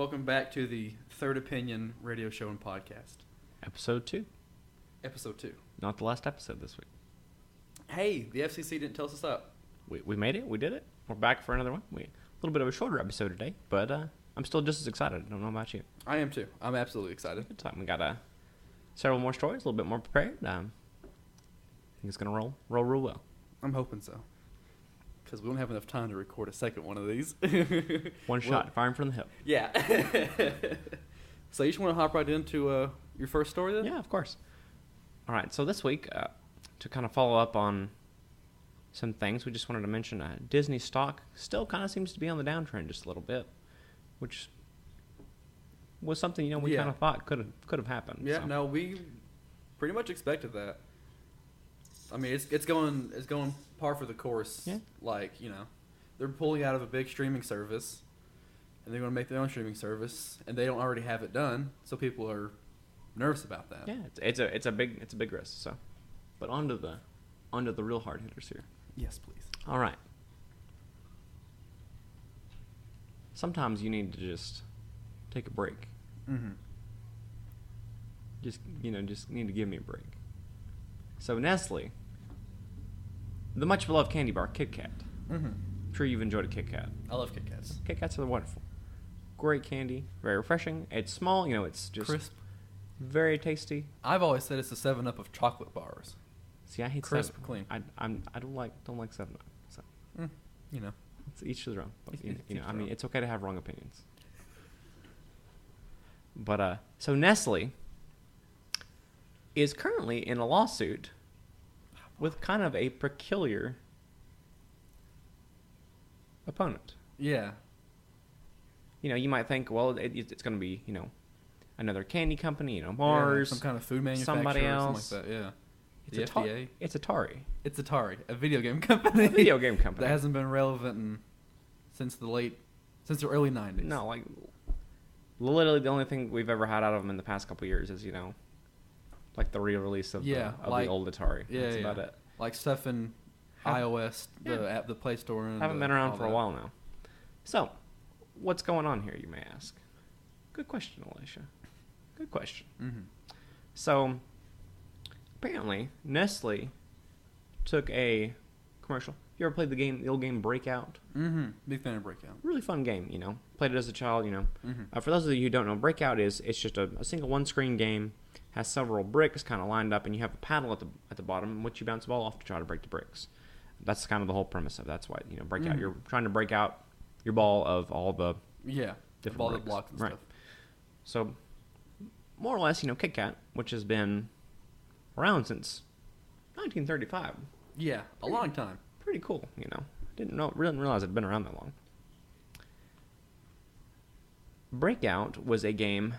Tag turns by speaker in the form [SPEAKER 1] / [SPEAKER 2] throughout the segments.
[SPEAKER 1] welcome back to the Third Opinion radio show and podcast.
[SPEAKER 2] Episode 2.
[SPEAKER 1] Episode 2.
[SPEAKER 2] Not the last episode this week.
[SPEAKER 1] Hey, the FCC didn't tell us to stop.
[SPEAKER 2] We made it. We did it. We're back for another one. A little bit of a shorter episode today, but I'm still just as excited. I don't know about you.
[SPEAKER 1] I am too. I'm absolutely excited.
[SPEAKER 2] Good time. We got several more stories, a little bit more prepared. I think it's going to roll real well.
[SPEAKER 1] I'm hoping so. Because we don't have enough time to record a second one of these.
[SPEAKER 2] One shot, firing from the hip.
[SPEAKER 1] Yeah. So you just want to hop right into your first story then?
[SPEAKER 2] Yeah, of course. All right, so this week, to kind of follow up on some things, we just wanted to mention Disney stock still kind of seems to be on the downtrend just a little bit, which was something, we kind of thought could have happened.
[SPEAKER 1] Yeah, so. No, we pretty much expected that. I mean, it's going par for the course.
[SPEAKER 2] Yeah.
[SPEAKER 1] Like, they're pulling out of a big streaming service, and they're going to make their own streaming service, and they don't already have it done, so people are nervous about that.
[SPEAKER 2] Yeah, it's a big risk. So, but onto the real hard hitters here.
[SPEAKER 1] Yes, please.
[SPEAKER 2] All right. Sometimes you need to just take a break.
[SPEAKER 1] Mm-hmm.
[SPEAKER 2] Just need to give me a break. So Nestle, the much beloved candy bar Kit Kat.
[SPEAKER 1] Mm-hmm.
[SPEAKER 2] I'm sure you've enjoyed a Kit Kat.
[SPEAKER 1] I love Kit Kats.
[SPEAKER 2] Kit Kats are wonderful. Great candy, very refreshing. It's small, it's just
[SPEAKER 1] crisp,
[SPEAKER 2] very tasty.
[SPEAKER 1] I've always said it's the 7-Up of chocolate bars.
[SPEAKER 2] See, I hate
[SPEAKER 1] crisp,
[SPEAKER 2] 7-Up.
[SPEAKER 1] clean.
[SPEAKER 2] I don't like 7-Up. So
[SPEAKER 1] It's
[SPEAKER 2] each to their own. But, it's okay to have wrong opinions. But so Nestle is currently in a lawsuit with kind of a peculiar opponent.
[SPEAKER 1] Yeah.
[SPEAKER 2] You might think, well, it's going to be, another candy company, Mars,
[SPEAKER 1] some kind of food manufacturer,
[SPEAKER 2] somebody else.
[SPEAKER 1] Something like that. Yeah.
[SPEAKER 2] It's
[SPEAKER 1] the FDA.
[SPEAKER 2] It's Atari.
[SPEAKER 1] It's Atari, a video game company.
[SPEAKER 2] A video game company
[SPEAKER 1] that hasn't been relevant since the early 90s.
[SPEAKER 2] No, literally the only thing we've ever had out of them in the past couple of years is, like the re-release of the old Atari.
[SPEAKER 1] Yeah,
[SPEAKER 2] That's about it.
[SPEAKER 1] Like stuff in iOS, the Play Store. And
[SPEAKER 2] haven't been around for a while now. So, what's going on here, you may ask? Good question, Alicia. Good question.
[SPEAKER 1] Mm-hmm.
[SPEAKER 2] So, apparently, Nestle took a commercial. You ever played the old game Breakout?
[SPEAKER 1] Mm-hmm. Big fan of Breakout.
[SPEAKER 2] Really fun game, Played it as a child,
[SPEAKER 1] Mm-hmm.
[SPEAKER 2] For those of you who don't know, Breakout it's just a single one-screen game, has several bricks kind of lined up, and you have a paddle at the bottom in which you bounce the ball off to try to break the bricks. That's kind of the whole premise of it. That's why, Breakout.
[SPEAKER 1] Mm-hmm.
[SPEAKER 2] You're trying to break out your ball of all the different
[SPEAKER 1] ball
[SPEAKER 2] bricks.
[SPEAKER 1] that blocks and
[SPEAKER 2] right.
[SPEAKER 1] stuff.
[SPEAKER 2] So, more or less, Kit Kat, which has been around since 1935.
[SPEAKER 1] Yeah, a long time.
[SPEAKER 2] Pretty cool, Didn't realize it'd been around that long. Breakout was a game.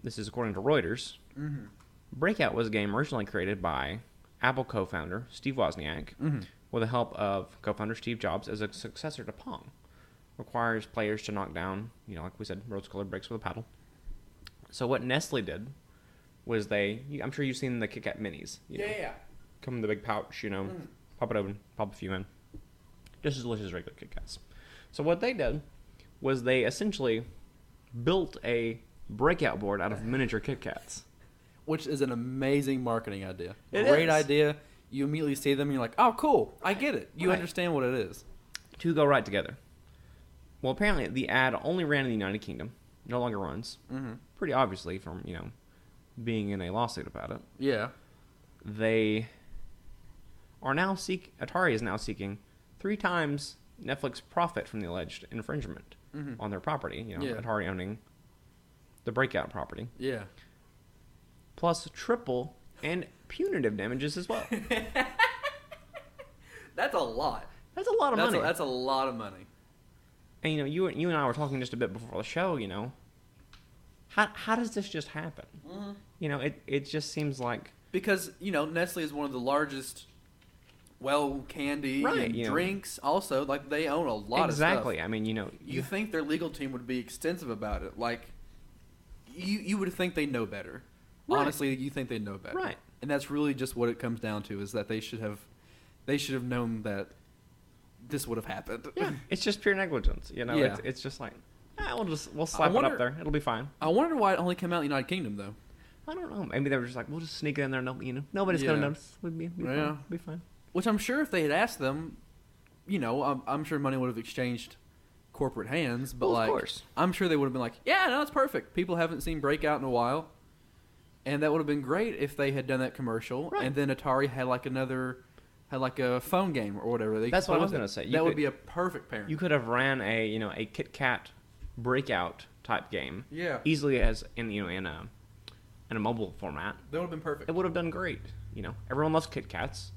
[SPEAKER 2] This is according to Reuters.
[SPEAKER 1] Mm-hmm.
[SPEAKER 2] Breakout was a game originally created by Apple co-founder Steve Wozniak
[SPEAKER 1] Mm-hmm.
[SPEAKER 2] with the help of co-founder Steve Jobs as a successor to Pong. Requires players to knock down, like we said, rose-colored bricks with a paddle. So what Nestle did was I'm sure you've seen the Kit Kat Minis.
[SPEAKER 1] Yeah.
[SPEAKER 2] Come in the big pouch, pop it open, pop a few in. Just as delicious as regular Kit Kats. So what they did was they essentially built a breakout board out of miniature Kit Kats.
[SPEAKER 1] Which is an amazing marketing idea.
[SPEAKER 2] Great
[SPEAKER 1] idea. You immediately see them and you're like, oh, cool, I get it. You understand what it is.
[SPEAKER 2] Two go right together. Well, apparently the ad only ran in the United Kingdom. No longer runs.
[SPEAKER 1] Mm-hmm.
[SPEAKER 2] Pretty obviously from, being in a lawsuit about it.
[SPEAKER 1] Yeah.
[SPEAKER 2] They are now Atari is now seeking 3 times Netflix profit from the alleged infringement on their property. Atari owning the Breakout property.
[SPEAKER 1] Yeah.
[SPEAKER 2] Plus triple and punitive damages as well.
[SPEAKER 1] That's a lot.
[SPEAKER 2] That's a lot of money.
[SPEAKER 1] That's a lot of money.
[SPEAKER 2] And you and I were talking just a bit before the show. How does this just happen?
[SPEAKER 1] Mm-hmm.
[SPEAKER 2] It just seems like
[SPEAKER 1] because Nestle is one of the largest. Candy and drinks also, like, they own a lot of stuff.
[SPEAKER 2] Exactly. I mean,
[SPEAKER 1] You think their legal team would be extensive about it. Like, you would think they know better. Right. Honestly, you think they know better.
[SPEAKER 2] Right.
[SPEAKER 1] And that's really just what it comes down to, is that they should have known that this would have happened.
[SPEAKER 2] Yeah, it's just pure negligence.
[SPEAKER 1] Yeah.
[SPEAKER 2] It's just like, We'll slap it up there. It'll be fine.
[SPEAKER 1] I wonder why it only came out in the United Kingdom though.
[SPEAKER 2] I don't know. Maybe they were just like, we'll just sneak it in there. No, nobody's gonna notice. We'd be fine. Be fine.
[SPEAKER 1] Which I'm sure if they had asked them, I'm sure money would have exchanged corporate hands. But of course, I'm sure they would have been like, yeah, no, it's perfect. People haven't seen Breakout in a while, and that would have been great if they had done that commercial. Right. And then Atari had like a phone game or whatever.
[SPEAKER 2] That's what I was gonna say.
[SPEAKER 1] That would be a perfect pairing.
[SPEAKER 2] You could have ran a Kit Kat Breakout type game.
[SPEAKER 1] Yeah.
[SPEAKER 2] Easily as in a mobile format.
[SPEAKER 1] That would have been perfect.
[SPEAKER 2] It would have done great. Everyone loves Kit Kats.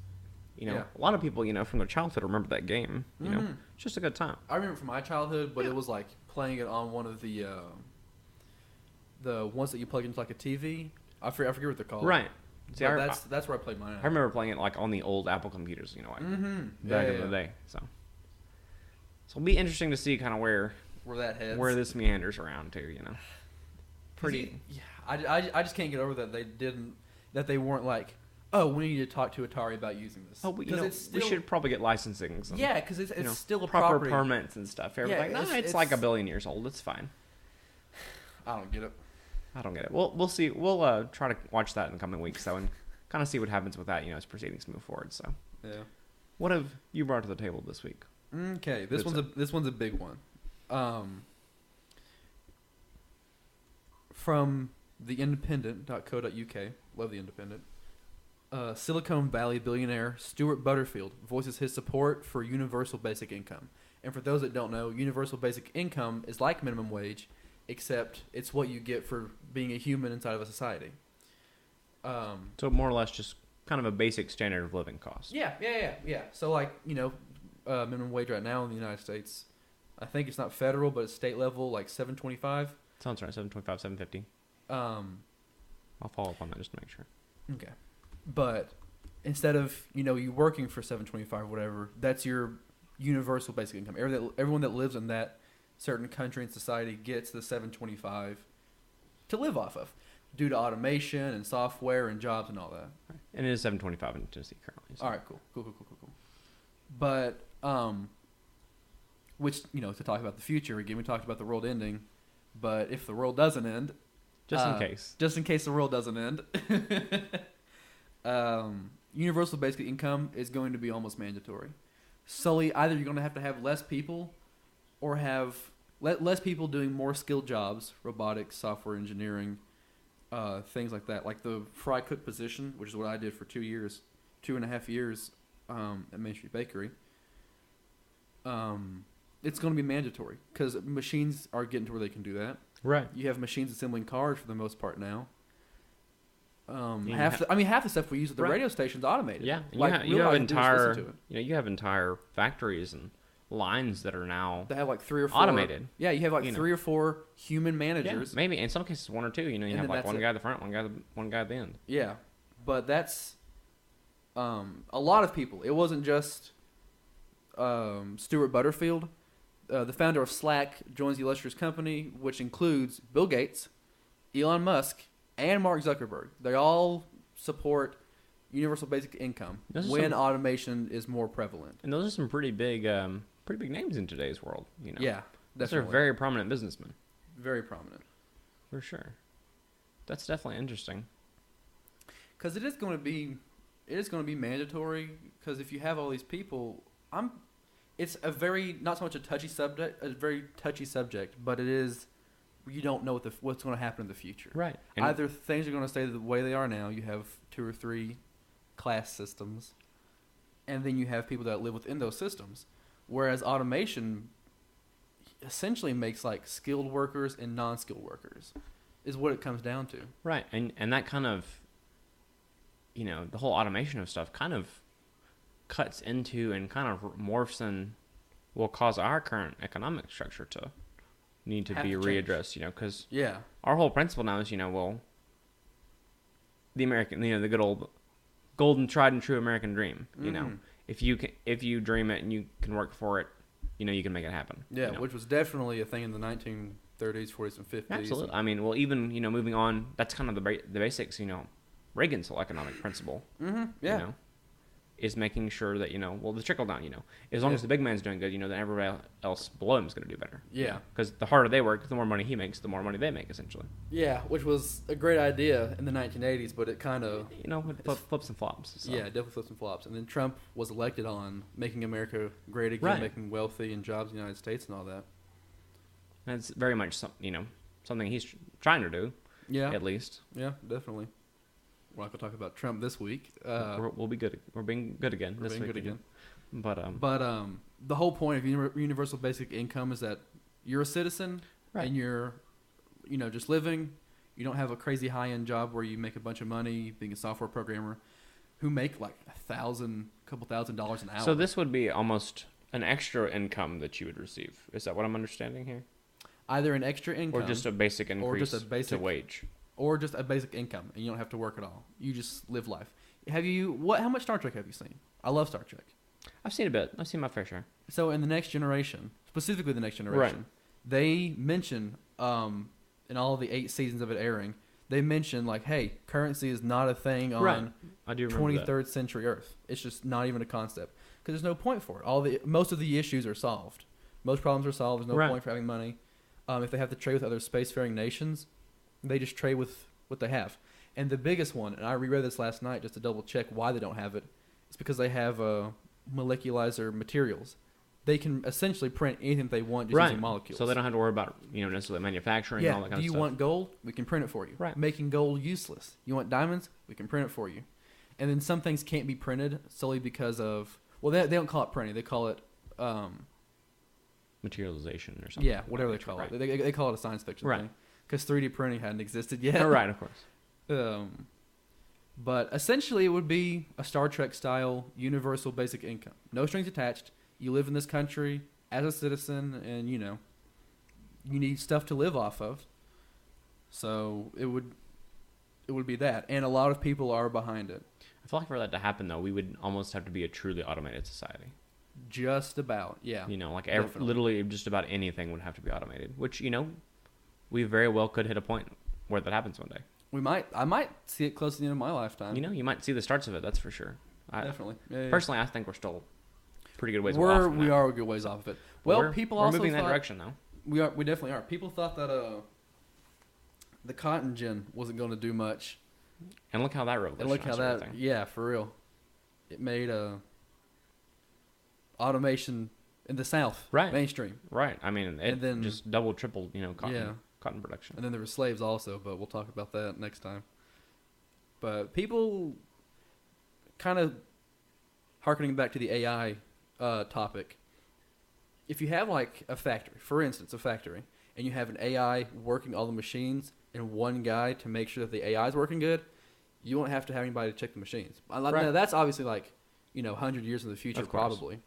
[SPEAKER 2] A lot of people, from their childhood remember that game. It's just a good time.
[SPEAKER 1] I remember from my childhood, but it was like playing it on one of the ones that you plug into like a TV. I forget what they're called.
[SPEAKER 2] Right.
[SPEAKER 1] See, that's where I played mine.
[SPEAKER 2] I remember playing it like on the old Apple computers, back in the day. So it'll be interesting to see kind of where
[SPEAKER 1] that heads,
[SPEAKER 2] where this meanders around to. Pretty.
[SPEAKER 1] I just can't get over that they weren't like, oh, we need to talk to Atari about using this.
[SPEAKER 2] Oh, we should probably get licensing.
[SPEAKER 1] Because it's still a
[SPEAKER 2] proper
[SPEAKER 1] property.
[SPEAKER 2] Permits and stuff. It's like a billion years old. It's fine.
[SPEAKER 1] I don't get it.
[SPEAKER 2] I don't get it. We'll see. We'll try to watch that in the coming weeks, and kind of see what happens with that. As proceedings move forward. So,
[SPEAKER 1] yeah.
[SPEAKER 2] What have you brought to the table this week?
[SPEAKER 1] Okay, this one's a big one. From theindependent.co.uk, love The Independent. Silicon Valley billionaire Stuart Butterfield voices his support for universal basic income. And for those that don't know, universal basic income is like minimum wage, except it's what you get for being a human inside of a society.
[SPEAKER 2] So more or less just kind of a basic standard of living cost.
[SPEAKER 1] Yeah. So minimum wage right now in the United States, I think it's not federal, but it's state level, like $7.25.
[SPEAKER 2] Sounds right, $7.25, $7.50. I'll follow up on that just to make sure.
[SPEAKER 1] Okay. But instead of, you working for $7.25 or whatever, that's your universal basic income. Everyone that lives in that certain country and society gets the $7.25 to live off of due to automation and software and jobs and all that.
[SPEAKER 2] Right. And it is $7.25 in Tennessee currently. So.
[SPEAKER 1] All right, cool. But, which, to talk about the future, again, we talked about the world ending, but if the world doesn't end...
[SPEAKER 2] Just
[SPEAKER 1] in case the world doesn't end... universal basic income is going to be almost mandatory. Solely, either you're going to have less people or have less people doing more skilled jobs, robotics, software engineering, things like that. Like the fry cook position, which is what I did for 2.5 years at Main Street Bakery. It's going to be mandatory because machines are getting to where they can do that.
[SPEAKER 2] Right.
[SPEAKER 1] You have machines assembling cars for the most part now. Half the stuff we use at the radio station's automated.
[SPEAKER 2] Yeah, you have entire factories and lines that are now
[SPEAKER 1] they have like 3 or 4
[SPEAKER 2] automated.
[SPEAKER 1] Yeah, you have like 3 or 4 human managers.
[SPEAKER 2] Yeah, maybe in some cases 1 or 2. You have like one guy at the front, one guy at the end.
[SPEAKER 1] Yeah, but that's a lot of people. It wasn't just Stuart Butterfield. The founder of Slack joins the illustrious company, which includes Bill Gates, Elon Musk, and Mark Zuckerberg. They all support universal basic income when automation is more prevalent.
[SPEAKER 2] And those are some pretty big names in today's world.
[SPEAKER 1] Yeah, definitely.
[SPEAKER 2] Those are very prominent businessmen.
[SPEAKER 1] Very prominent,
[SPEAKER 2] for sure. That's definitely interesting.
[SPEAKER 1] Because it is going to be mandatory. Because if you have all these people, it's a very not so much a very touchy subject, but it is. You don't know what's going to happen in the future.
[SPEAKER 2] Right.
[SPEAKER 1] And either things are going to stay the way they are now. You have 2 or 3 class systems, and then you have people that live within those systems. Whereas automation essentially makes like skilled workers and non-skilled workers is what it comes down to.
[SPEAKER 2] Right. And that kind of, the whole automation of stuff kind of cuts into and kind of morphs and will cause our current economic structure to need to be readdressed, because our whole principle now is, the American, the good old golden tried and true American dream. If you dream it and you can work for it, you can make it happen.
[SPEAKER 1] Yeah, which was definitely a thing in the 1930s, 40s, and 50s.
[SPEAKER 2] Absolutely. I mean, well, even moving on, that's kind of the basics. Reagan's whole economic principle.
[SPEAKER 1] Mm-hmm. Yeah.
[SPEAKER 2] is making sure that, the trickle down, as long as the big man's doing good, then everybody else below him is going to do better.
[SPEAKER 1] Yeah.
[SPEAKER 2] Because the harder they work, the more money he makes, the more money they make, essentially.
[SPEAKER 1] Yeah, which was a great idea in the 1980s, but it kind of...
[SPEAKER 2] It flips and flops. So.
[SPEAKER 1] Yeah, definitely flips and flops. And then Trump was elected on making America great again,
[SPEAKER 2] Right.
[SPEAKER 1] making wealthy and jobs in the United States and all that.
[SPEAKER 2] And it's very much, something he's trying to do,
[SPEAKER 1] Yeah.
[SPEAKER 2] at least.
[SPEAKER 1] Yeah, definitely. We're not going to talk about Trump this week.
[SPEAKER 2] We'll be good. We're being good again this week. But
[SPEAKER 1] the whole point of universal basic income is that you're a citizen
[SPEAKER 2] right.
[SPEAKER 1] and you're, just living. You don't have a crazy high-end job where you make a bunch of money being a software programmer who make like couple $1,000 an hour.
[SPEAKER 2] So this would be almost an extra income that you would receive. Is that what I'm understanding here?
[SPEAKER 1] Either an extra income.
[SPEAKER 2] Or just a basic increase to wage.
[SPEAKER 1] Or just a basic income, and you don't have to work at all. You just live life. How much Star Trek have you seen? I love Star Trek.
[SPEAKER 2] I've seen a bit. I've seen my fair share.
[SPEAKER 1] So in the Next Generation, specifically the Next Generation, they mention, in all of the 8 seasons of it airing, they mention like, hey, currency is not a thing on
[SPEAKER 2] I do remember
[SPEAKER 1] 23rd century Earth. It's just not even a concept because there's no point for it. Most of the issues are solved. Most problems are solved. There's no point for having money. If they have to trade with other spacefaring nations, they just trade with what they have. And the biggest one, and I reread this last night just to double check why they don't have it, it's because they have moleculizer materials. They can essentially print anything they want just using molecules.
[SPEAKER 2] So they don't have to worry about necessarily manufacturing and all that kind of stuff.
[SPEAKER 1] Do you want gold? We can print it for you.
[SPEAKER 2] Right.
[SPEAKER 1] Making gold useless. You want diamonds? We can print it for you. And then some things can't be printed solely because of, they don't call it printing. They call it
[SPEAKER 2] materialization or something.
[SPEAKER 1] Yeah, whatever they call it. They call it a science fiction thing. Because 3D printing hadn't existed yet.
[SPEAKER 2] Oh, right, of course.
[SPEAKER 1] But essentially, it would be a Star Trek style universal basic income. No strings attached. You live in this country as a citizen, and you need stuff to live off of. So it would be that, and a lot of people are behind it.
[SPEAKER 2] I feel like for that to happen, though, we would almost have to be a truly automated society.
[SPEAKER 1] Just about, yeah.
[SPEAKER 2] Literally just about anything would have to be automated, which we very well could hit a point where that happens one day.
[SPEAKER 1] I might see it close to the end of my lifetime.
[SPEAKER 2] You might see the starts of it. That's for sure.
[SPEAKER 1] Definitely.
[SPEAKER 2] Personally, I think we're still pretty good ways off.
[SPEAKER 1] We are a good ways off of it. Well, we're
[SPEAKER 2] moving that direction though.
[SPEAKER 1] We definitely are. People thought that the cotton gin wasn't going to do much.
[SPEAKER 2] And look how that revolutionized everything.
[SPEAKER 1] Yeah, for real. It made automation in the South mainstream.
[SPEAKER 2] Right. I mean, it then just double, tripled, cotton production.
[SPEAKER 1] And then there were slaves also, but we'll talk about that next time. But people kind of harkening back to the AI topic. If you have like a factory, for instance, and you have an AI working all the machines and one guy to make sure that the AI is working good, you won't have to have anybody to check the machines. Now, that's obviously like, 100 years in the future, probably.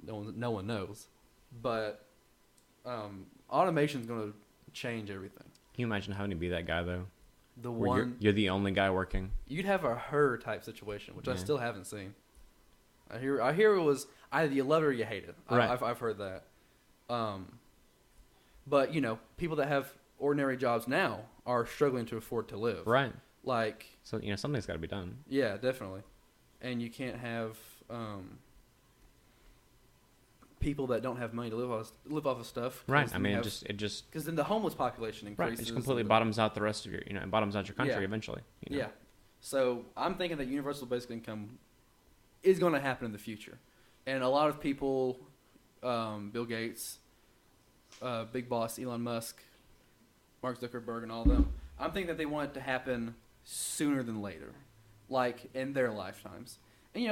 [SPEAKER 1] No one knows. But automation is going to change everything.
[SPEAKER 2] Can you imagine having to be that guy, though?
[SPEAKER 1] You're
[SPEAKER 2] the only guy working?
[SPEAKER 1] You'd have a her type situation, which I still haven't seen. I hear it was either you love it or you hate it.
[SPEAKER 2] Right.
[SPEAKER 1] I've heard that. But, people that have ordinary jobs now are struggling to afford to live.
[SPEAKER 2] Right.
[SPEAKER 1] So,
[SPEAKER 2] something's got to be done.
[SPEAKER 1] Yeah, definitely. And you can't have people that don't have money to live off of stuff.
[SPEAKER 2] Right. I mean, it just
[SPEAKER 1] because then the homeless population increases.
[SPEAKER 2] Right. It just completely bottoms out the rest of your, it bottoms out your country eventually.
[SPEAKER 1] Yeah. So I'm thinking that universal basic income is going to happen in the future, and a lot of people, Bill Gates, Big Boss Elon Musk, Mark Zuckerberg, and all of them, I'm thinking that they want it to happen sooner than later, like in their lifetimes. And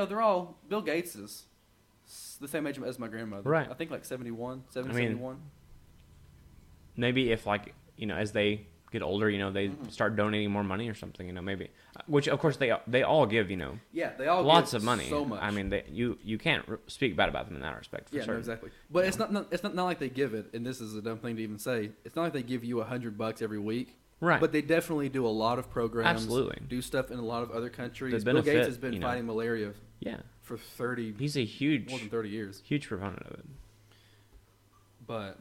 [SPEAKER 1] Bill Gates is the same age as my grandmother.
[SPEAKER 2] Right.
[SPEAKER 1] I think like 71.
[SPEAKER 2] Maybe if as they get older, they start donating more money or something, maybe. Which of course they all give,
[SPEAKER 1] they all
[SPEAKER 2] lots
[SPEAKER 1] give
[SPEAKER 2] of money.
[SPEAKER 1] So much.
[SPEAKER 2] I mean, you can't speak bad about them in that respect. For certain.
[SPEAKER 1] No, exactly. But it's not like they give it, and this is a dumb thing to even say. It's not like they give you $100 every week.
[SPEAKER 2] Right.
[SPEAKER 1] But they definitely do a lot of programs.
[SPEAKER 2] Absolutely.
[SPEAKER 1] Do stuff in a lot of other countries.
[SPEAKER 2] Bill
[SPEAKER 1] Gates has been fighting malaria.
[SPEAKER 2] Yeah.
[SPEAKER 1] For 30.
[SPEAKER 2] He's a
[SPEAKER 1] more than 30 years.
[SPEAKER 2] Huge proponent of it.
[SPEAKER 1] But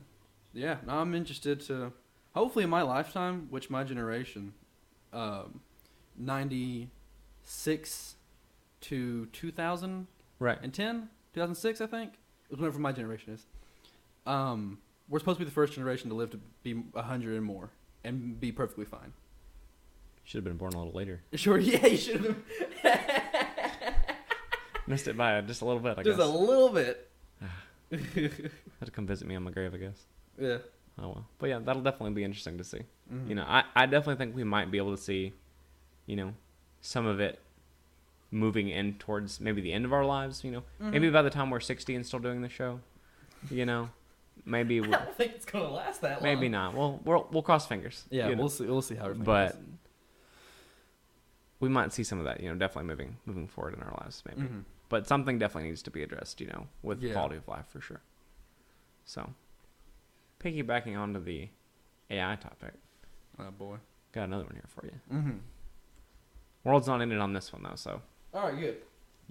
[SPEAKER 1] yeah, now I'm interested to hopefully in my lifetime, which my generation, 96 to 2010,
[SPEAKER 2] Right.
[SPEAKER 1] 2006, I think. It was whenever my generation is. We're supposed to be the first generation to live to be 100 and more and be perfectly fine.
[SPEAKER 2] Should have been born a little later.
[SPEAKER 1] Sure, yeah, you should have.
[SPEAKER 2] Missed it by just a little bit, I
[SPEAKER 1] Just
[SPEAKER 2] guess.
[SPEAKER 1] a little bit.
[SPEAKER 2] Had to come visit me on my grave, I guess.
[SPEAKER 1] Yeah.
[SPEAKER 2] Oh, well. But yeah, that'll definitely be interesting to see.
[SPEAKER 1] Mm-hmm.
[SPEAKER 2] You know, I definitely think we might be able to see, you know, some of it moving in towards maybe the end of our lives, you know.
[SPEAKER 1] Mm-hmm.
[SPEAKER 2] Maybe by the time we're 60 and still doing the show, you know. Maybe
[SPEAKER 1] I don't think it's gonna last that long.
[SPEAKER 2] maybe not. Well, we'll cross fingers.
[SPEAKER 1] Yeah,
[SPEAKER 2] you know.
[SPEAKER 1] we'll see how everything
[SPEAKER 2] But
[SPEAKER 1] goes.
[SPEAKER 2] we might see some of that, you know, definitely moving forward in our lives, maybe.
[SPEAKER 1] Mm-hmm.
[SPEAKER 2] But something definitely needs to be addressed, you know, with
[SPEAKER 1] Yeah.
[SPEAKER 2] quality of life for sure. So, piggybacking onto the AI topic,
[SPEAKER 1] Oh boy.
[SPEAKER 2] got another one here for you.
[SPEAKER 1] Mm-hmm.
[SPEAKER 2] World's not ended on this one though, so
[SPEAKER 1] All right, good.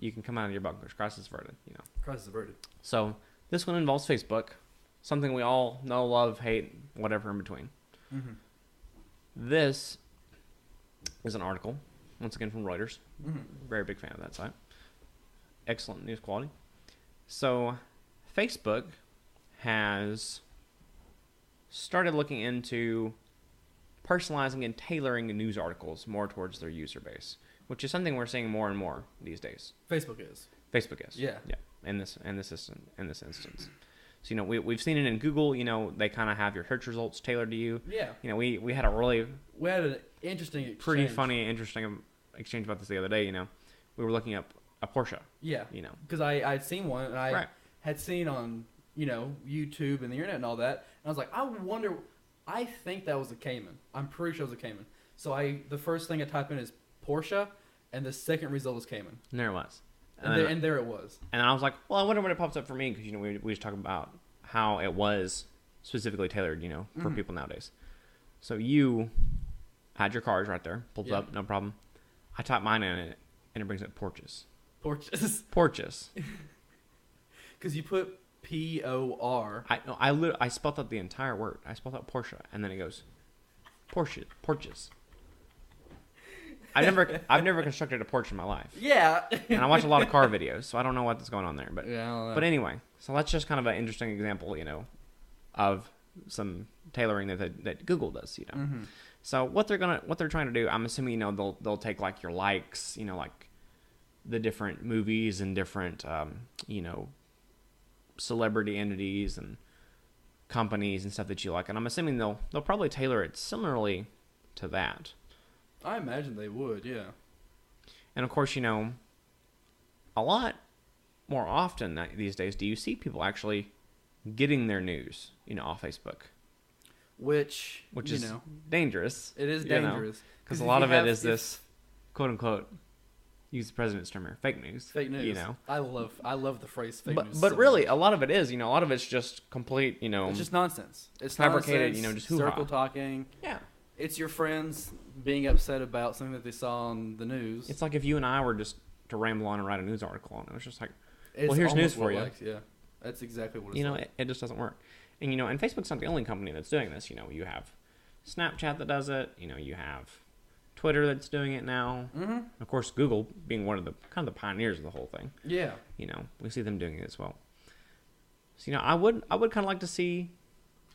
[SPEAKER 2] you can come out of your bunkers, crisis averted, you know.
[SPEAKER 1] Crisis averted.
[SPEAKER 2] So this one involves Facebook, something we all know, love, hate, whatever in between.
[SPEAKER 1] Mm-hmm.
[SPEAKER 2] This is an article, once again from Reuters.
[SPEAKER 1] Mm-hmm.
[SPEAKER 2] Very big fan of that site. Excellent news quality. So Facebook has started looking into personalizing and tailoring news articles more towards their user base, which is something we're seeing more and more these days.
[SPEAKER 1] Facebook is.
[SPEAKER 2] Facebook is.
[SPEAKER 1] Yeah.
[SPEAKER 2] Yeah. In this instance. So, you know, we've seen it in Google, you know, they kind of have your search results tailored to you.
[SPEAKER 1] Yeah.
[SPEAKER 2] You know, we had a really
[SPEAKER 1] We had an interesting exchange.
[SPEAKER 2] pretty funny, interesting exchange about this the other day, you know. We were looking up a Porsche,
[SPEAKER 1] Yeah.
[SPEAKER 2] you know.
[SPEAKER 1] Because I'd seen one and I
[SPEAKER 2] Right.
[SPEAKER 1] had seen on, you know, YouTube and the internet and all that. And I was like, I think that was a Cayman. I'm pretty sure it was a Cayman. So the first thing I type in is Porsche and the second result is Cayman.
[SPEAKER 2] And there it was.
[SPEAKER 1] And there it was.
[SPEAKER 2] And I was like, well, I wonder when it pops up for me, because, you know, we was talking about how it was specifically tailored, you know, for people nowadays. So you had your cars right there, pulled
[SPEAKER 1] Yeah.
[SPEAKER 2] up, no problem. I type mine in it, and it brings up Porches.
[SPEAKER 1] Porches.
[SPEAKER 2] Porches.
[SPEAKER 1] Because you put P-O-R.
[SPEAKER 2] I spelled out the entire word. I spelled out Porsche, and then it goes Porches. I've never constructed a porch in my life.
[SPEAKER 1] Yeah.
[SPEAKER 2] And I watch a lot of car videos, so I don't know what's going on there. But
[SPEAKER 1] Yeah, I don't know.
[SPEAKER 2] But anyway, so that's just kind of an interesting example, you know, of some tailoring that Google does, you know.
[SPEAKER 1] Mm-hmm.
[SPEAKER 2] So what they're trying to do, I'm assuming, you know, they'll take like your likes, you know, like the different movies and different you know, celebrity entities and companies and stuff that you like, and I'm assuming they'll probably tailor it similarly to that.
[SPEAKER 1] I imagine they would, yeah.
[SPEAKER 2] And of course, you know, a lot more often these days do you see people actually getting their news, you know, off Facebook,
[SPEAKER 1] Which
[SPEAKER 2] is
[SPEAKER 1] know,
[SPEAKER 2] dangerous.
[SPEAKER 1] it is
[SPEAKER 2] you know,
[SPEAKER 1] dangerous.
[SPEAKER 2] because a lot of it is this quote unquote, use the president's term here, fake news.
[SPEAKER 1] Fake news.
[SPEAKER 2] You know,
[SPEAKER 1] I love the phrase fake news.
[SPEAKER 2] but
[SPEAKER 1] so
[SPEAKER 2] really,
[SPEAKER 1] much.
[SPEAKER 2] a lot of it is, you know, a lot of it's just complete, you know,
[SPEAKER 1] It's just nonsense. It's
[SPEAKER 2] fabricated,
[SPEAKER 1] nonsense,
[SPEAKER 2] you know, just hoo-ha.
[SPEAKER 1] circle talking.
[SPEAKER 2] yeah.
[SPEAKER 1] It's your friends being upset about something that they saw on the news.
[SPEAKER 2] It's like if you and I were just to ramble on and write a news article on it. It was just like,
[SPEAKER 1] It's
[SPEAKER 2] here's news
[SPEAKER 1] almost
[SPEAKER 2] for
[SPEAKER 1] what
[SPEAKER 2] you.
[SPEAKER 1] likes, yeah, that's exactly what it's
[SPEAKER 2] you know,
[SPEAKER 1] like.
[SPEAKER 2] it just doesn't work. And, you know, and Facebook's not the only company that's doing this. You know, you have Snapchat that does it. You know, you have Twitter that's doing it now.
[SPEAKER 1] Mm-hmm.
[SPEAKER 2] Of course, Google being one of the kind of the pioneers of the whole thing.
[SPEAKER 1] Yeah.
[SPEAKER 2] You know, we see them doing it as well. So, you know, I would kind of like to see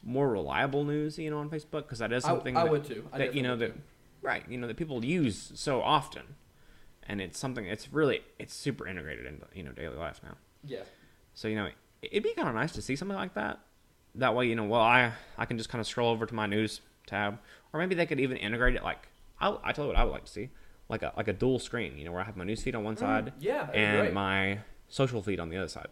[SPEAKER 2] more reliable news, you know, on Facebook, because that is something
[SPEAKER 1] I would too.
[SPEAKER 2] that you know, that right, you know, that people use so often, and it's something it's super integrated into, you know, daily life now.
[SPEAKER 1] Yeah.
[SPEAKER 2] So, you know, it'd be kind of nice to see something like that. That way, you know, well, I can just kind of scroll over to my news tab, or maybe they could even integrate it. Like, I tell you what I would like to see, like a dual screen, you know, where I have my news feed on one side,
[SPEAKER 1] yeah, that'd be
[SPEAKER 2] and
[SPEAKER 1] great.
[SPEAKER 2] my social feed on the other side.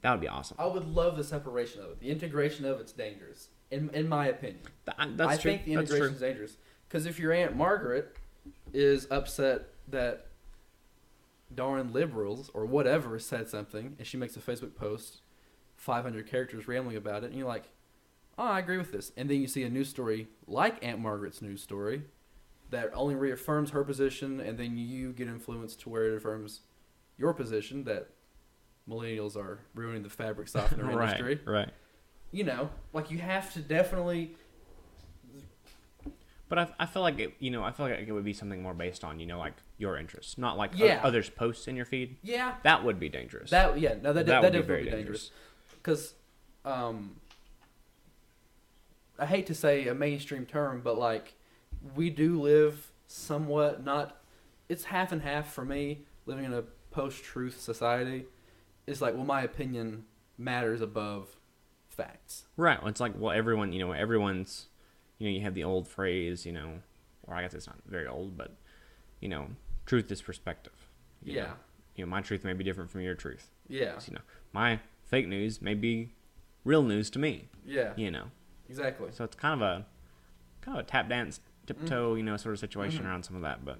[SPEAKER 2] That would be awesome.
[SPEAKER 1] I would love the separation of it. The integration of it's dangerous, in my opinion.
[SPEAKER 2] That's
[SPEAKER 1] I
[SPEAKER 2] true.
[SPEAKER 1] think the
[SPEAKER 2] That's
[SPEAKER 1] integration
[SPEAKER 2] true.
[SPEAKER 1] is dangerous because if your Aunt Margaret is upset that darn liberals or whatever said something, and she makes a Facebook post, 500 characters rambling about it, and you're like, oh, I agree with this. And then you see a news story like Aunt Margaret's news story that only reaffirms her position, and then you get influenced to where it affirms your position that millennials are ruining the fabric softener industry.
[SPEAKER 2] Right.
[SPEAKER 1] You know, like you have to definitely.
[SPEAKER 2] But I feel like I feel like it would be something more based on like your interests, not like others' posts in your feed.
[SPEAKER 1] Yeah,
[SPEAKER 2] that would be dangerous.
[SPEAKER 1] That would definitely be dangerous. Because, I hate to say a mainstream term, but like we do live somewhat it's half and half for me living in a post-truth society. It's like, well, my opinion matters above facts.
[SPEAKER 2] Right. It's like, well, everyone's, you have the old phrase, or I guess it's not very old, but, truth is perspective. You know, my truth may be different from your truth.
[SPEAKER 1] Yeah.
[SPEAKER 2] My fake news may be real news to me.
[SPEAKER 1] Yeah.
[SPEAKER 2] Exactly. So it's kind of a tap dance, tiptoe, sort of situation around some of that. But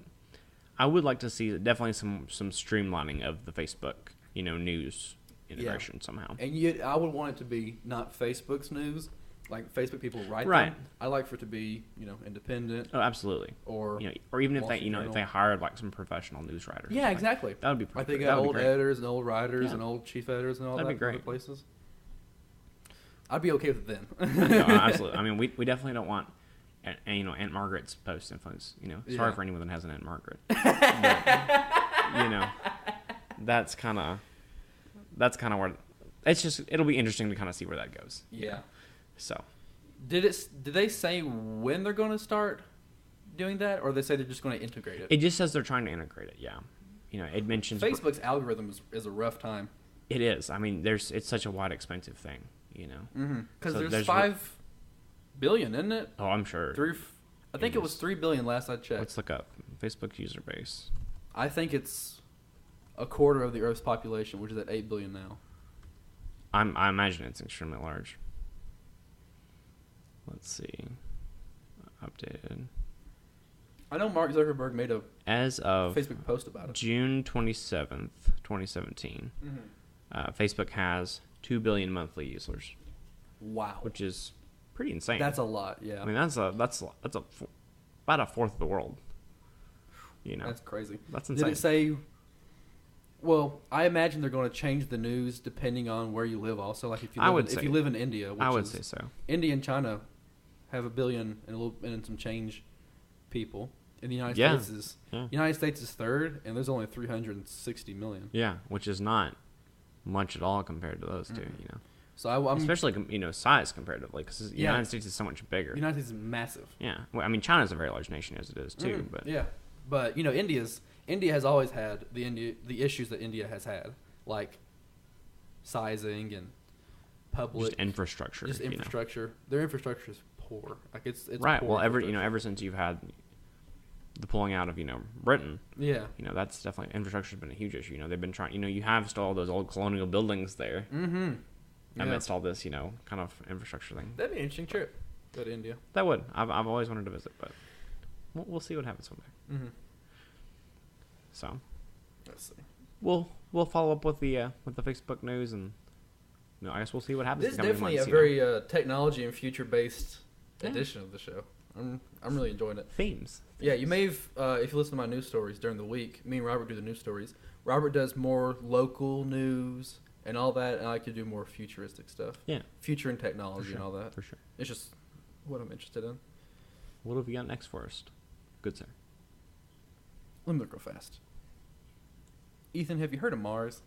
[SPEAKER 2] I would like to see definitely some streamlining of the Facebook, news integration somehow.
[SPEAKER 1] And I would want it to be not Facebook's news, like Facebook people write them. I like for it to be, independent.
[SPEAKER 2] Oh, absolutely.
[SPEAKER 1] Or
[SPEAKER 2] even if they, if they hired like some professional news writers.
[SPEAKER 1] Yeah, exactly.
[SPEAKER 2] That would be perfect.
[SPEAKER 1] Like they got old editors and old writers and old chief editors and all
[SPEAKER 2] That'd
[SPEAKER 1] that
[SPEAKER 2] be great.
[SPEAKER 1] from other places. I'd be okay with it then.
[SPEAKER 2] No, absolutely. I mean, we definitely don't want, Aunt Margaret's post influence. Sorry for anyone that has an Aunt Margaret. But, that's kind of where it'll be interesting to kind of see where that goes.
[SPEAKER 1] Yeah.
[SPEAKER 2] So,
[SPEAKER 1] did they say when they're going to start doing that, or they say they're just going to integrate it?
[SPEAKER 2] It just says they're trying to integrate it. Yeah. It mentions
[SPEAKER 1] Facebook's algorithm is a rough time.
[SPEAKER 2] It is. I mean, it's such a wide, expensive thing.
[SPEAKER 1] Because there's 5 billion, isn't it?
[SPEAKER 2] Oh, I'm sure.
[SPEAKER 1] I think it was 3 billion last I checked.
[SPEAKER 2] Let's look up Facebook user base.
[SPEAKER 1] I think it's a quarter of the Earth's population, which is at 8 billion now.
[SPEAKER 2] I imagine it's extremely large. Let's see. Updated.
[SPEAKER 1] I know Mark Zuckerberg made a Facebook post about it.
[SPEAKER 2] June 27th, 2017. Facebook has 2 billion monthly users.
[SPEAKER 1] Wow.
[SPEAKER 2] Which is pretty insane.
[SPEAKER 1] That's a lot, yeah.
[SPEAKER 2] I mean, that's about a fourth of the world.
[SPEAKER 1] That's crazy.
[SPEAKER 2] That's insane.
[SPEAKER 1] Did it say... Well, I imagine they're going to change the news depending on where you live also. Like if you live in India,
[SPEAKER 2] I would say so.
[SPEAKER 1] India and China have 1 billion and some change people. And the United States is third, and there's only 360 million.
[SPEAKER 2] Yeah, which is not much at all compared to those two,
[SPEAKER 1] So I'm
[SPEAKER 2] especially size comparatively, because the United States is so much bigger.
[SPEAKER 1] The United States is massive.
[SPEAKER 2] Yeah, well, I mean China's a very large nation as it is too, but
[SPEAKER 1] but India has always had the issues that India has had, like sizing and public
[SPEAKER 2] just infrastructure.
[SPEAKER 1] Just infrastructure. Their infrastructure is poor. Like it's
[SPEAKER 2] right.
[SPEAKER 1] Poor
[SPEAKER 2] well, ever since you've had the pulling out of Britain, that's definitely infrastructure's been a huge issue. They've been trying. You have still all those old colonial buildings there. Amidst all this, kind of infrastructure thing.
[SPEAKER 1] That'd be an interesting trip. Go to India.
[SPEAKER 2] That would. I've always wanted to visit, but we'll see what happens someday. So,
[SPEAKER 1] let's see.
[SPEAKER 2] We'll follow up with the Facebook news, and I guess we'll see what happens.
[SPEAKER 1] This is definitely a very technology and future based edition of the show. I'm really enjoying it.
[SPEAKER 2] Themes.
[SPEAKER 1] Yeah, you may have if you listen to my news stories during the week. Me and Robert do the news stories. Robert does more local news and all that, and I could do more futuristic stuff.
[SPEAKER 2] Yeah,
[SPEAKER 1] future and technology and all that.
[SPEAKER 2] For sure.
[SPEAKER 1] It's just what I'm interested in.
[SPEAKER 2] What have you got next for us, good sir?
[SPEAKER 1] Let me look real fast. Ethan, have you heard of Mars?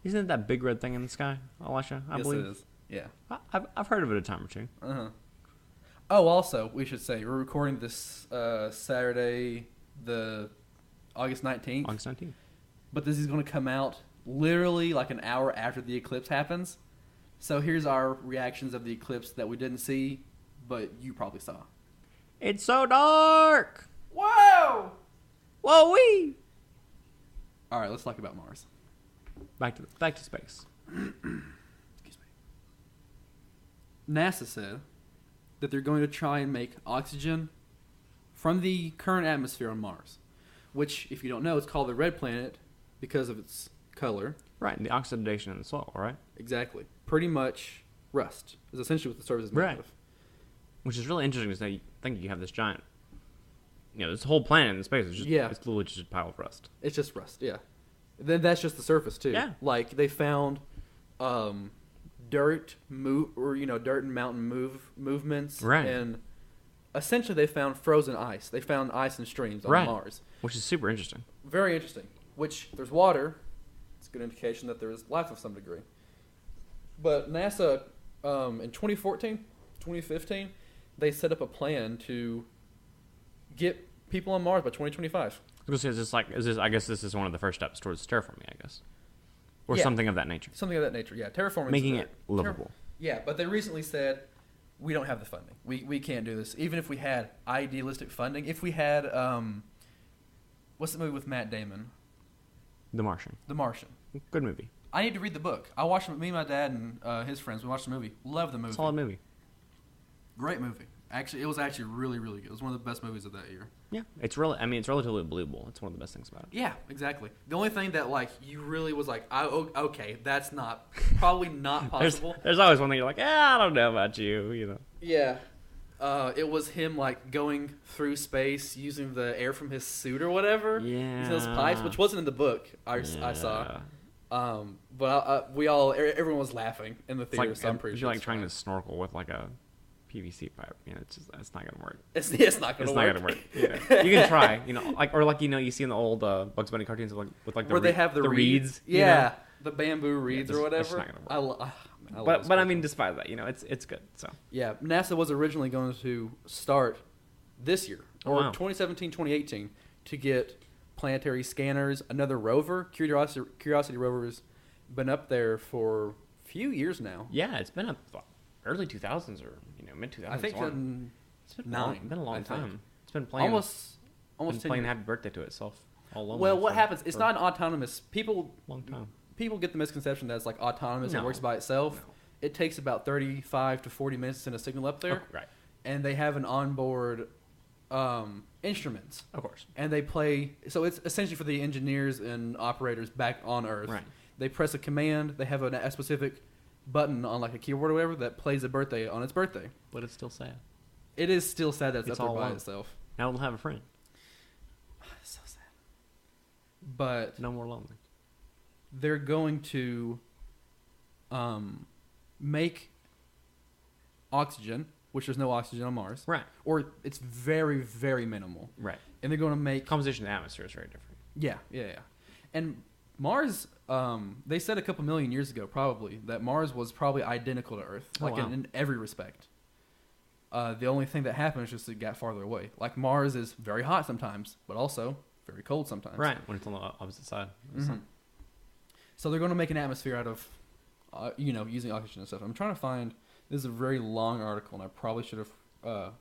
[SPEAKER 2] Isn't it that big red thing in the sky, Elisha? I believe
[SPEAKER 1] it is. Yeah.
[SPEAKER 2] I've heard of it a time or two.
[SPEAKER 1] Oh, also, we should say, we're recording this Saturday, the August 19th.
[SPEAKER 2] August 19th.
[SPEAKER 1] But this is going to come out literally like an hour after the eclipse happens. So here's our reactions of the eclipse that we didn't see, but you probably saw.
[SPEAKER 2] It's so dark!
[SPEAKER 1] Whoa!
[SPEAKER 2] Whoa-wee!
[SPEAKER 1] All right, let's talk about Mars.
[SPEAKER 2] Back to space.
[SPEAKER 1] Excuse me. NASA said that they're going to try and make oxygen from the current atmosphere on Mars, which, if you don't know, it's called the red planet because of its color.
[SPEAKER 2] Right, and the oxidation in the soil, right?
[SPEAKER 1] Exactly. Pretty much rust is essentially what the surface is made of. Which
[SPEAKER 2] is really interesting to think you have this giant, this whole planet in space is just, it's literally just a pile of rust.
[SPEAKER 1] It's just rust, yeah. Then that's just the surface too.
[SPEAKER 2] Yeah.
[SPEAKER 1] Like they found dirt and mountain movements
[SPEAKER 2] right.
[SPEAKER 1] and essentially they found frozen ice. They found ice and streams on Mars.
[SPEAKER 2] Which is super interesting.
[SPEAKER 1] Very interesting. Which, there's water. It's a good indication that there is life of some degree. But NASA, in 2014, 2015, they set up a plan to get people on Mars by 2025.
[SPEAKER 2] I was gonna say, I guess this is one of the first steps towards terraforming, I guess. Or something of that nature.
[SPEAKER 1] Something of that nature, yeah. Terraforming.
[SPEAKER 2] Making it livable.
[SPEAKER 1] Yeah, but they recently said, we don't have the funding. We can't do this. Even if we had idealistic funding. If we had, what's the movie with Matt Damon?
[SPEAKER 2] The Martian.
[SPEAKER 1] The Martian.
[SPEAKER 2] Good movie.
[SPEAKER 1] I need to read the book. I watched it, me, my dad, and his friends. We watched the movie. Love the movie.
[SPEAKER 2] Solid movie.
[SPEAKER 1] Great movie. Actually, it was actually really, really good. It was one of the best movies of that year.
[SPEAKER 2] Yeah, it's relatively believable. It's one of the best things about it.
[SPEAKER 1] Yeah, exactly. The only thing that you really was okay, that's probably not possible.
[SPEAKER 2] There's always one thing you're like, I don't know about you,
[SPEAKER 1] Yeah. It was him going through space using the air from his suit or whatever.
[SPEAKER 2] Yeah.
[SPEAKER 1] Using those pipes, which wasn't in the book. I saw. But everyone was laughing in the theater. So I'm pretty sure.
[SPEAKER 2] You're trying to snorkel with a PVC pipe. It's not gonna work.
[SPEAKER 1] It's not gonna work.
[SPEAKER 2] Yeah. You can try. You see in the old Bugs Bunny cartoons with
[SPEAKER 1] where they have the
[SPEAKER 2] reeds.
[SPEAKER 1] Yeah, the bamboo reeds or whatever.
[SPEAKER 2] It's not gonna work. But I mean, despite that, it's good. So
[SPEAKER 1] yeah, NASA was originally going to start this year or 2017, 2018 to get planetary scanners, another rover. Curiosity rover's been up there for a few years now.
[SPEAKER 2] Yeah, it's been up early 2000s or mid 2000s.
[SPEAKER 1] I think
[SPEAKER 2] it's been a long time. It's been playing
[SPEAKER 1] almost
[SPEAKER 2] playing Happy Birthday to itself all alone.
[SPEAKER 1] Well, what happens? It's not an autonomous.
[SPEAKER 2] Long time.
[SPEAKER 1] People get the misconception that it's autonomous and works by itself. No. It takes about 35 to 40 minutes to send a signal up there.
[SPEAKER 2] Oh, right.
[SPEAKER 1] And they have an onboard instruments.
[SPEAKER 2] Of course.
[SPEAKER 1] And they play. So it's essentially for the engineers and operators back on Earth.
[SPEAKER 2] Right.
[SPEAKER 1] They press a command. They have a specific button on a keyboard or whatever that plays a birthday on its birthday.
[SPEAKER 2] But it's still sad.
[SPEAKER 1] It is still sad that it's up there by
[SPEAKER 2] alone.
[SPEAKER 1] itself.
[SPEAKER 2] Now it'll have a friend.
[SPEAKER 1] It's so sad. But
[SPEAKER 2] no more lonely.
[SPEAKER 1] They're going to make oxygen, which there's no oxygen on Mars.
[SPEAKER 2] Right.
[SPEAKER 1] Or it's very, very minimal.
[SPEAKER 2] Right.
[SPEAKER 1] And they're going to make
[SPEAKER 2] composition of the atmosphere is very different.
[SPEAKER 1] Yeah. And Mars, they said a couple million years ago, probably, that Mars was probably identical to Earth, in every respect. The only thing that happened is just it got farther away. Mars is very hot sometimes, but also very cold sometimes.
[SPEAKER 2] Right, when it's on the opposite side.
[SPEAKER 1] Mm-hmm. So they're going to make an atmosphere out of, using oxygen and stuff. I'm trying to find, this is a very long article, and I probably should have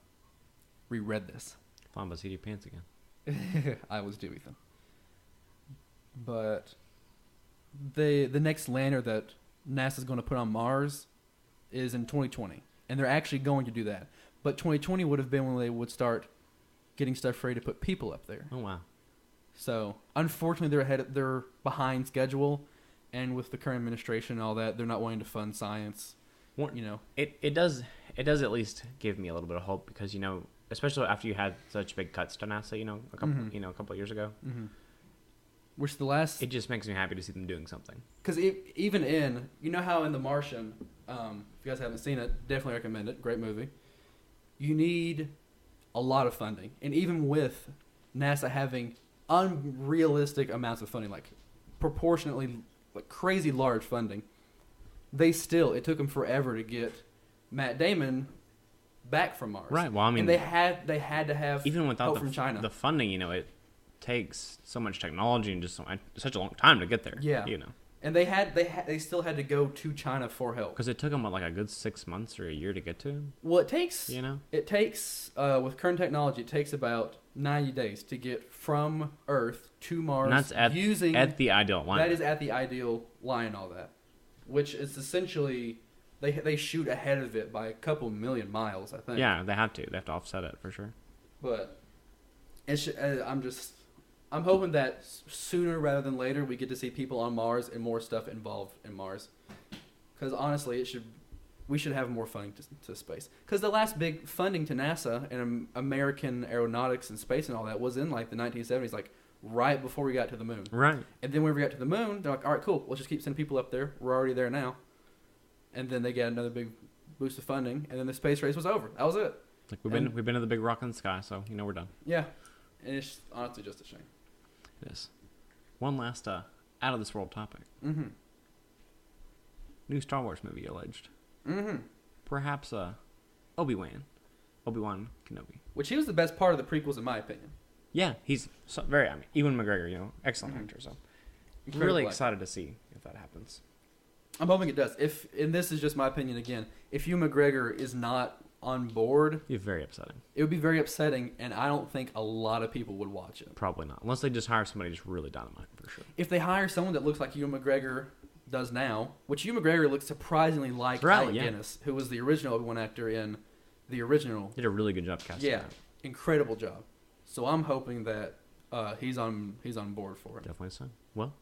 [SPEAKER 1] reread this.
[SPEAKER 2] Fine, but see your pants again.
[SPEAKER 1] I was due, Ethan. But the next lander that NASA's going to put on Mars is in 2020, and they're actually going to do that. But 2020 would have been when they would start getting stuff ready to put people up there.
[SPEAKER 2] Oh wow!
[SPEAKER 1] So unfortunately, they're behind schedule, and with the current administration and all that, they're not wanting to fund science.
[SPEAKER 2] It does at least give me a little bit of hope because especially after you had such big cuts to NASA, a couple of years ago.
[SPEAKER 1] Mm-hmm. Which the last...
[SPEAKER 2] It just makes me happy to see them doing something.
[SPEAKER 1] Because even in... how in The Martian, if you guys haven't seen it, definitely recommend it. Great movie. You need a lot of funding. And even with NASA having unrealistic amounts of funding, proportionately, crazy large funding, it took them forever to get Matt Damon back from Mars.
[SPEAKER 2] Right, well, I mean...
[SPEAKER 1] And they had to have
[SPEAKER 2] even without
[SPEAKER 1] help from China.
[SPEAKER 2] The funding, it takes so much technology and just such a long time to get there.
[SPEAKER 1] Yeah. And they still had to go to China for help.
[SPEAKER 2] Because it took them a good 6 months or a year to get to him.
[SPEAKER 1] Well, it takes with current technology, it takes about 90 days to get from Earth to Mars.
[SPEAKER 2] And that's at the ideal line.
[SPEAKER 1] That is at the ideal line and all that, which is essentially they shoot ahead of it by a couple million miles, I think.
[SPEAKER 2] Yeah, they have to. They have to offset it for sure.
[SPEAKER 1] But I'm hoping that sooner rather than later we get to see people on Mars and more stuff involved in Mars. Because honestly, we should have more funding to space. Because the last big funding to NASA and American aeronautics and space and all that was in the 1970s, right before we got to the moon.
[SPEAKER 2] Right.
[SPEAKER 1] And then when we got to the moon, they're like, all right, cool, let's just keep sending people up there. We're already there now. And then they got another big boost of funding, and then the space race was over. That was it.
[SPEAKER 2] Like we've been to the big rock in the sky, so we're done.
[SPEAKER 1] Yeah, and it's honestly just a shame.
[SPEAKER 2] It is. One last out of this world topic.
[SPEAKER 1] Mm-hmm.
[SPEAKER 2] New Star Wars movie alleged.
[SPEAKER 1] Mm-hmm.
[SPEAKER 2] Perhaps Obi-Wan Kenobi.
[SPEAKER 1] Which he was the best part of the prequels, in my opinion.
[SPEAKER 2] Yeah, he's very. Ewan McGregor, excellent actor. So
[SPEAKER 1] Incredible
[SPEAKER 2] really
[SPEAKER 1] actor.
[SPEAKER 2] excited to see if that happens.
[SPEAKER 1] I'm hoping it does. And this is just my opinion again, if Ewan McGregor is not on board,
[SPEAKER 2] It'd be very upsetting.
[SPEAKER 1] it would be very upsetting, and I don't think a lot of people would watch it.
[SPEAKER 2] Probably not, unless they just hire somebody just really dynamite for sure.
[SPEAKER 1] If they hire someone that looks like Ewan McGregor does now, which Ewan McGregor looks surprisingly like Alec Guinness, who was the original Obi-Wan actor in the original.
[SPEAKER 2] Did a really good job casting.
[SPEAKER 1] Yeah,
[SPEAKER 2] that.
[SPEAKER 1] incredible job. So I'm hoping that he's on board for it.
[SPEAKER 2] Definitely so. Well,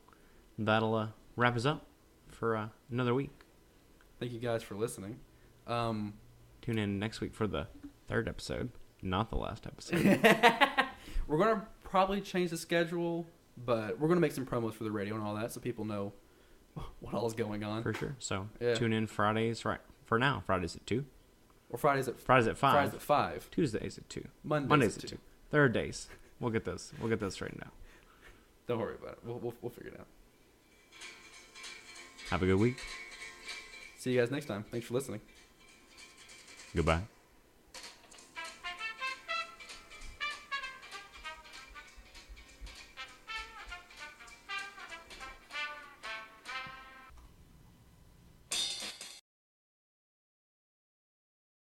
[SPEAKER 2] that'll wrap us up for another week.
[SPEAKER 1] Thank you guys for listening.
[SPEAKER 2] Tune in next week for the 3rd episode, not the last episode.
[SPEAKER 1] We're going to probably change the schedule, but we're going to make some promos for the radio and all that so people know what all is going on.
[SPEAKER 2] For sure. So
[SPEAKER 1] Yeah.
[SPEAKER 2] tune in Fridays, right? For now, Fridays at 2.
[SPEAKER 1] Or Fridays at 5.
[SPEAKER 2] Fridays at 5.
[SPEAKER 1] Fridays at 5.
[SPEAKER 2] Tuesdays at 2.
[SPEAKER 1] Mondays at
[SPEAKER 2] 2.
[SPEAKER 1] 2.
[SPEAKER 2] There are days. We'll get those straightened out.
[SPEAKER 1] Don't worry about it. We'll figure it out.
[SPEAKER 2] Have a good week.
[SPEAKER 1] See you guys next time. Thanks for listening.
[SPEAKER 2] Goodbye.